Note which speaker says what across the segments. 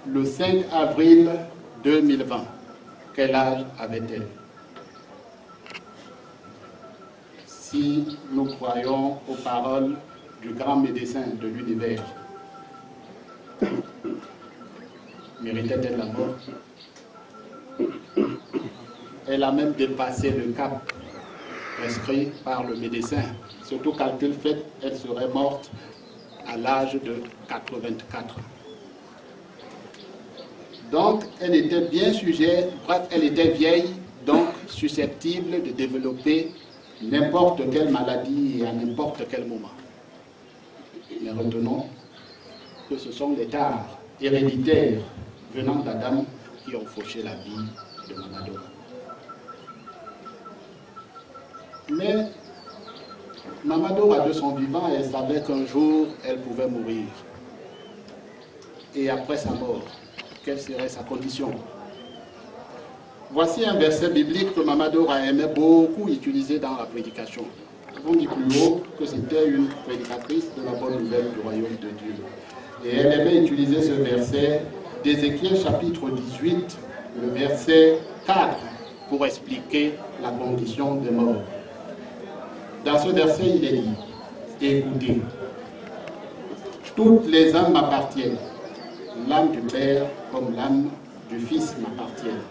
Speaker 1: le 5 avril 2020. Quel âge avait-elle? Si nous croyons aux paroles du grand médecin de l'univers, méritait-elle la mort? Elle a même dépassé le cap prescrit par le médecin. Surtout calcul fait, elle serait morte à l'âge de 84 ans. Donc, elle était bien sujet, bref, elle était vieille, donc susceptible de développer n'importe quelle maladie et à n'importe quel moment. Mais retenons que ce sont les tares héréditaires venant d'Adam qui ont fauché la vie de Mama Dora. Mais Mama Dora, de son vivant, elle savait qu'un jour, elle pouvait mourir. Et après sa mort, quelle serait sa condition? Voici un verset biblique que Mama Dora aimait beaucoup utiliser dans la prédication. On dit plus haut que c'était une prédicatrice de la bonne nouvelle du royaume de Dieu. Et elle aimait utiliser ce verset d'Ézéchiel chapitre 18, le verset 4, pour expliquer la condition des morts. Dans ce verset, il est dit, écoutez, toutes les âmes m'appartiennent. L'âme du Père comme l'âme du Fils m'appartiennent.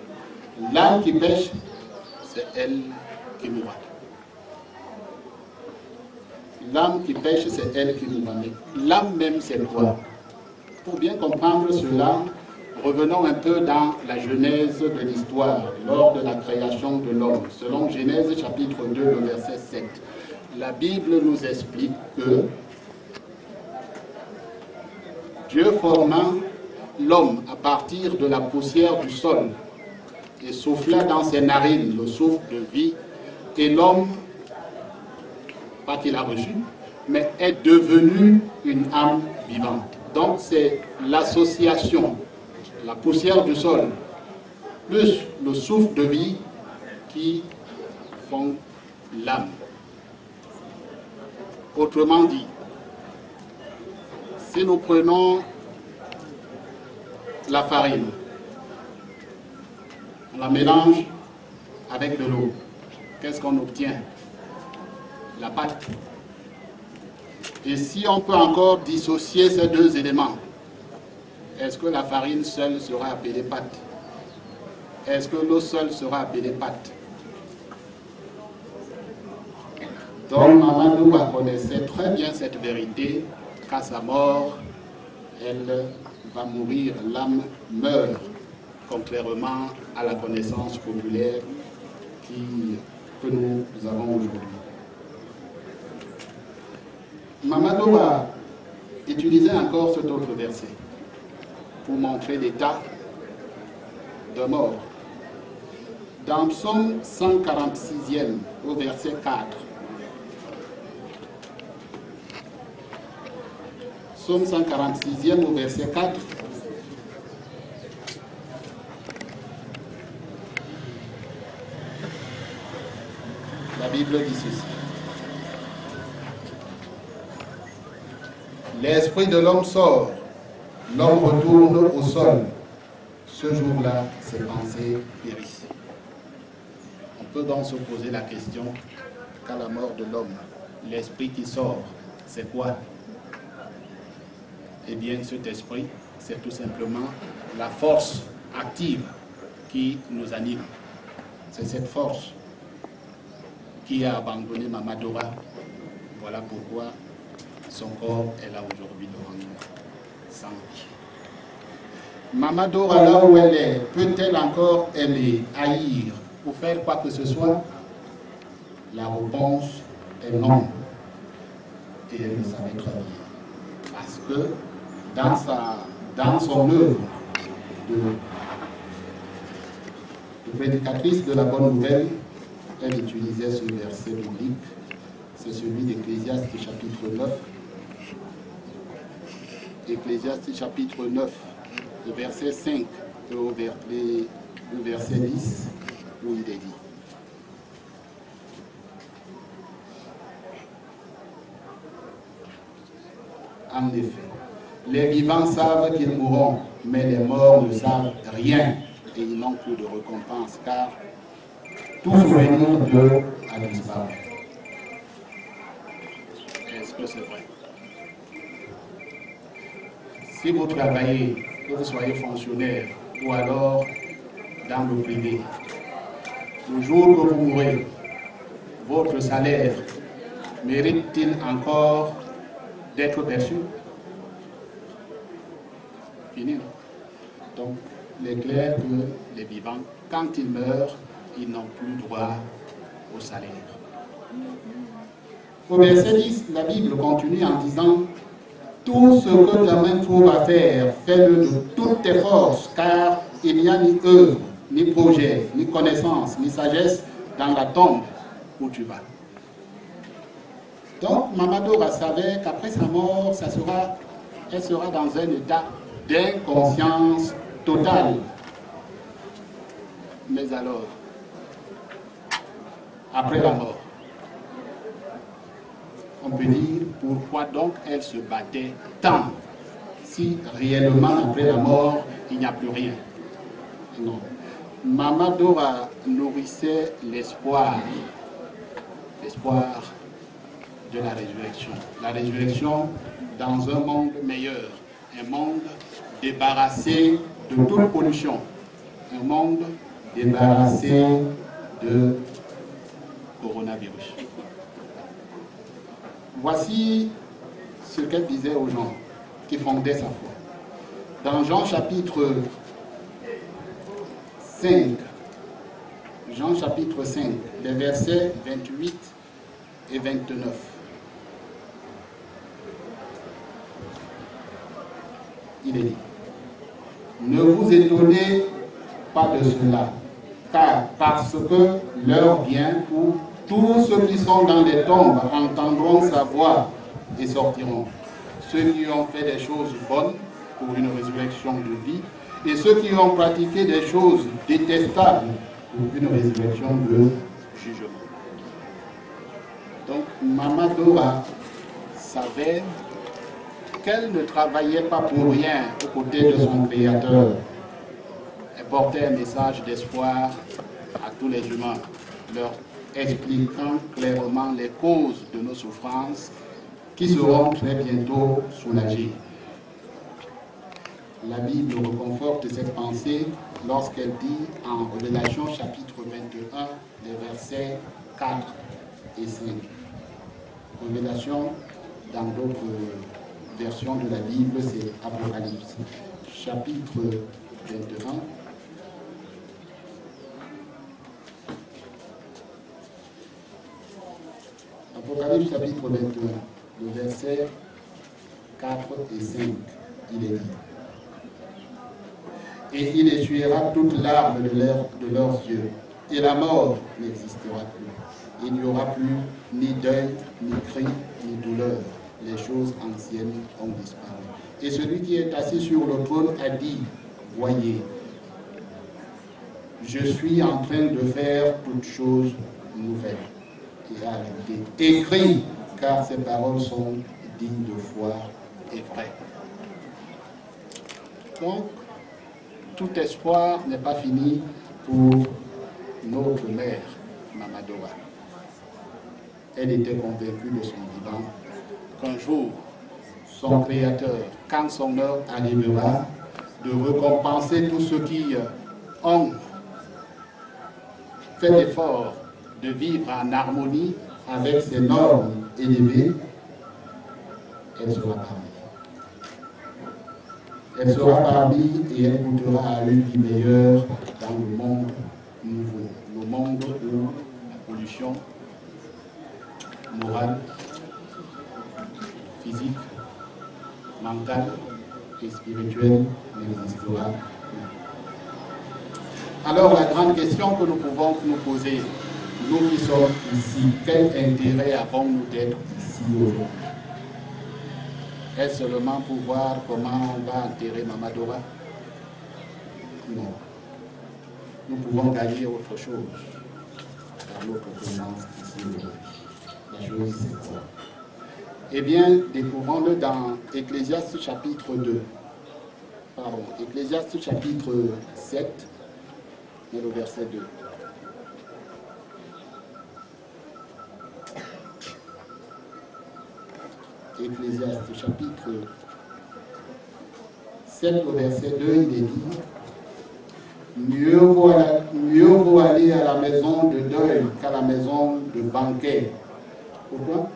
Speaker 1: L'âme qui pêche, c'est elle qui mourra. L'âme qui pêche, c'est elle qui mourra. L'âme même, c'est quoi? Pour bien comprendre cela, revenons un peu dans la genèse de l'histoire, lors de la création de l'homme. Selon Genèse chapitre 2, le verset 7, la Bible nous explique que Dieu forma l'homme à partir de la poussière du sol et souffla dans ses narines le souffle de vie, et l'homme, pas qu'il a reçu, mais est devenu une âme vivante. Donc c'est l'association, la poussière du sol, plus le souffle de vie qui font l'âme. Autrement dit, si nous prenons la farine, on la mélange avec de l'eau, qu'est-ce qu'on obtient? La pâte. Et si on peut encore dissocier ces deux éléments, est-ce que la farine seule sera appelée pâte? Est-ce que l'eau seule sera appelée pâte? Donc Mama Dora connaissait très bien cette vérité, qu'à sa mort, elle va mourir, l'âme meurt, contrairement à la connaissance populaire que nous avons aujourd'hui. Mama Dora utilisait encore cet autre verset pour montrer l'état de mort. Dans Psaume 146e, au verset 4, Psaume 146e, au verset 4, la Bible dit ceci. L'esprit de l'homme sort, l'homme retourne au sol. Ce jour-là, ses pensées périssent. On peut donc se poser la question, qu'à la mort de l'homme, l'esprit qui sort, c'est quoi? Eh bien, cet esprit, c'est tout simplement la force active qui nous anime. C'est cette force qui a abandonné Mama Dora. Voilà pourquoi son corps est là aujourd'hui devant nous, sans vie. Mama Dora, là où elle est, peut-elle encore aimer, haïr ou faire quoi que ce soit? La réponse est non. Et elle le savait très bien. Parce que dans son œuvre de prédicatrice de la bonne nouvelle, elle utilisait ce verset biblique. C'est celui d'Ecclésiaste chapitre 9. Ecclésiaste chapitre 9, le verset 5 et le verset 10, où il est dit. En effet, les vivants savent qu'ils mourront, mais les morts ne savent rien et ils n'ont plus de récompense car tout souvenir d'eux a disparu. Est-ce que c'est vrai? Si vous travaillez, que vous soyez fonctionnaire ou alors dans le privé, le jour que vous mourrez, votre salaire mérite-t-il encore d'être perçu? Fini. Donc, il est clair que les vivants, quand ils meurent, ils n'ont plus droit au salaire. Au verset 10, la Bible continue en disant « Tout ce que ta main trouve à faire, fais-le de toutes tes forces, car il n'y a ni œuvre, ni projet, ni connaissance, ni sagesse dans la tombe où tu vas. » Donc, Mama Dora savait qu'après sa mort, elle sera dans un état d'inconscience totale. Mais alors, après la mort, on peut dire pourquoi donc elle se battait tant si réellement après la mort, il n'y a plus rien. Non. Mama Dora nourrissait l'espoir de la résurrection. La résurrection dans un monde meilleur, un monde débarrassé de toute pollution, un monde débarrassé de coronavirus. Voici ce qu'elle disait aux gens qui fondaient sa foi. Dans Jean chapitre 5, les versets 28 et 29. Il est dit, ne vous étonnez pas de cela, car parce que l'heure vient où tous ceux qui sont dans les tombes entendront sa voix et sortiront. Ceux qui ont fait des choses bonnes pour une résurrection de vie et ceux qui ont pratiqué des choses détestables pour une résurrection de jugement. Donc, Mama Dora savait qu'elle ne travaillait pas pour rien aux côtés de son Créateur. Elle portait un message d'espoir à tous les humains, leur expliquant clairement les causes de nos souffrances qui seront très bientôt soulagées. La Bible reconforte cette pensée lorsqu'elle dit en Révélation chapitre 21, les versets 4 et 5. Révélation, dans d'autres versions de la Bible, c'est Apocalypse. Chapitre 21. Apocalypse chapitre 21, le verset 4 et 5, il est dit. Et il essuiera toute larme de leurs yeux, et la mort n'existera plus. Il n'y aura plus ni deuil, ni cri, ni douleur. Les choses anciennes ont disparu. Et celui qui est assis sur le trône a dit, voyez, je suis en train de faire toutes choses nouvelles. Et a ajouté, écris, car ces paroles sont dignes de foi et vraies. Donc, tout espoir n'est pas fini pour notre mère, Mama Dora. Elle était convaincue de son vivant qu'un jour, son Créateur, quand son heure arrivera, de récompenser tous ceux qui ont fait l'effort de vivre en harmonie avec ses normes élevées, elle sera parmi. Elle sera parmi et elle goûtera à une vie meilleure dans le monde nouveau, le monde où la pollution morale, physique, mentale et spirituelle n'existera plus. Alors la grande question que nous pouvons nous poser, nous qui sommes ici, quel intérêt avons-nous d'être ici aujourd'hui? Est-ce seulement pour voir comment on va enterrer Mama Dora? Non. Nous pouvons gagner autre chose par notre présence ici aujourd'hui. La chose, c'est quoi? Eh bien, découvrons-le dans Ecclésiaste chapitre 2. Ecclésiaste chapitre 7, et le verset 2. Ecclésiaste chapitre 7, au verset 2, il est dit mieux vaut aller à la maison de deuil qu'à la maison de banquet. Pourquoi?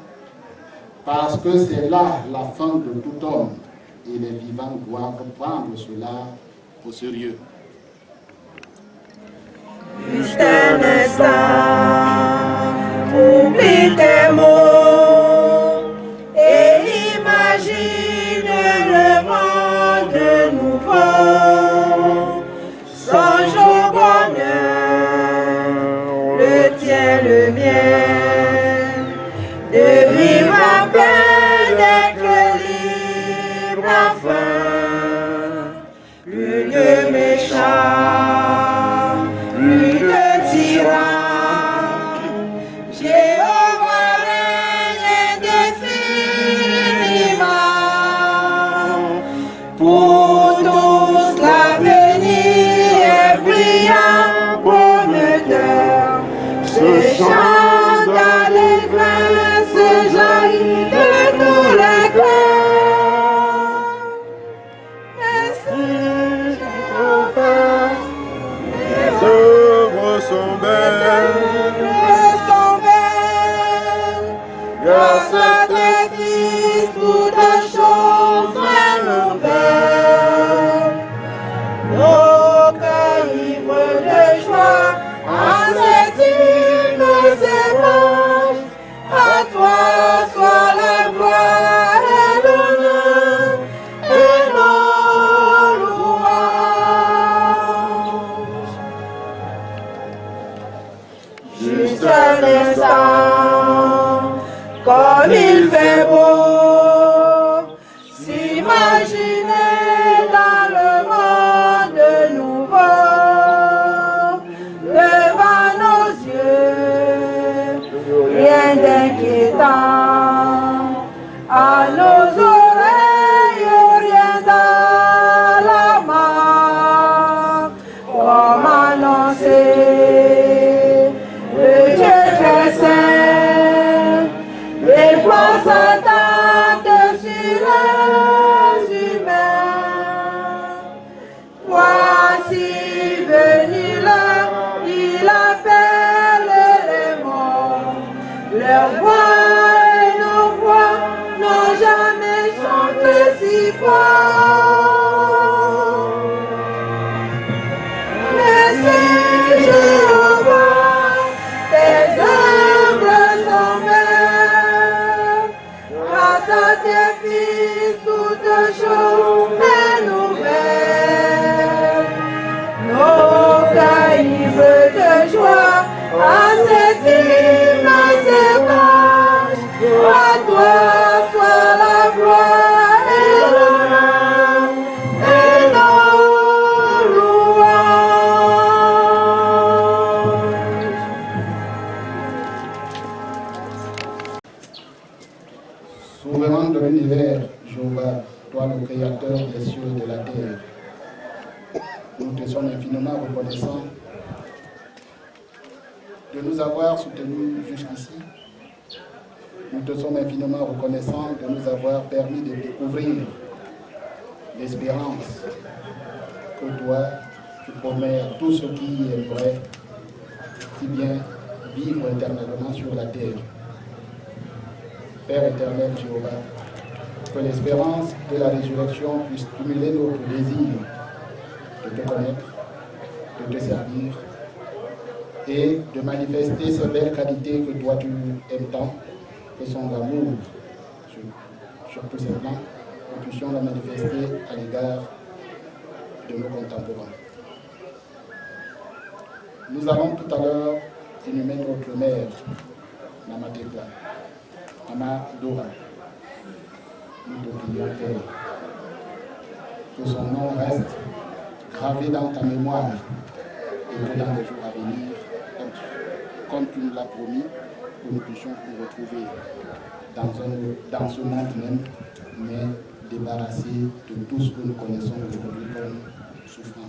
Speaker 1: Parce que c'est là la fin de tout homme et les vivants doivent prendre cela au sérieux.
Speaker 2: Juste un instant, oublie tes mots et imagine le monde nouveau. Songe au bonheur, le tien, le mien, de vivre en paix, d'être libre enfin, plus de méchants, plus de tyrans. Jéhovah règne indéfiniment. Pour tous l'avenir est brillant, prometteur. Ce chant d'allégresse jaillit de tous les cœurs. Merci Jéhovah.
Speaker 3: Les œuvres sont belles,
Speaker 2: grâce à tes fils, toutes choses sont nouvelles. Nos cœurs ivres de joie, en cette hymne s'épanchent. À toi soit la gloire et l'honneur et nos louanges. Juste un instant, comme il fait beau, s'imaginer dans le monde nouveau, devant nos yeux, rien d'inquiétant, à nos oreilles, rien d'alarmant, comme annoncer le Dieu très saint, déploie sa tente sur les humains. Voici venu l'heure, il appelle les morts. Leur voix et nos voix n'ont jamais chanté si fort. Mais c'est Jéhovah, tes œuvres sont belles. Grâce à tes fils, toutes choses sont nouvelles. Nos cœurs ivres de joie, à cette hymne s'épanchent. À toi soit la gloire et l'honneur et nos louanges.
Speaker 1: Souverain de l'univers, Jéhovah, toi le créateur des cieux et de la terre, nous te sommes infiniment reconnaissants de nous avoir soutenus jusqu'ici. Nous te sommes infiniment reconnaissants de nous avoir permis de découvrir l'espérance que toi, tu promets à tous ceux qui aimeraient si bien vivre éternellement sur la terre. Père éternel Jéhovah, que l'espérance de la résurrection puisse stimuler notre désir de te connaître, de te servir et de manifester ces belles qualités que toi tu aimes tant, que sont l'amour sur tous ces plans, que nous puissions la manifester à l'égard de nos contemporains. Nous allons tout à l'heure inhumer notre mère, Mama Tekla, Mama Dora. Nous te prions, Père, que son nom reste gravé dans ta mémoire et que dans les jours à venir, comme tu nous l'as promis, que nous puissions nous retrouver dans ce monde même, mais débarrasser de tout ce que nous connaissons aujourd'hui comme souffrance.